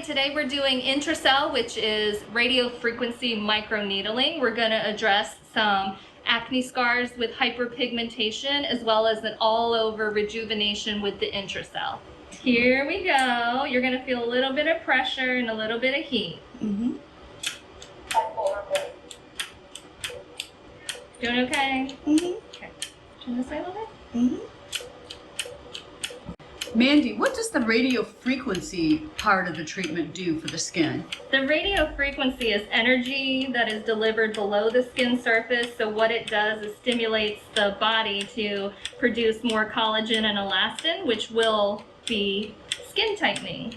today we're doing INTRAcel, which is radiofrequency microneedling. We're going to address some acne scars with hyperpigmentation as well as an all-over rejuvenation with the INTRAcel. Here we go. You're going to feel a little bit of pressure and a little bit of heat. Doing okay? Okay. Turn this way a little bit. Mandy, what does the radiofrequency part of the treatment do for the skin? The radiofrequency is energy that is delivered below the skin surface. So what it does is stimulates the body to produce more collagen and elastin, which will be skin tightening.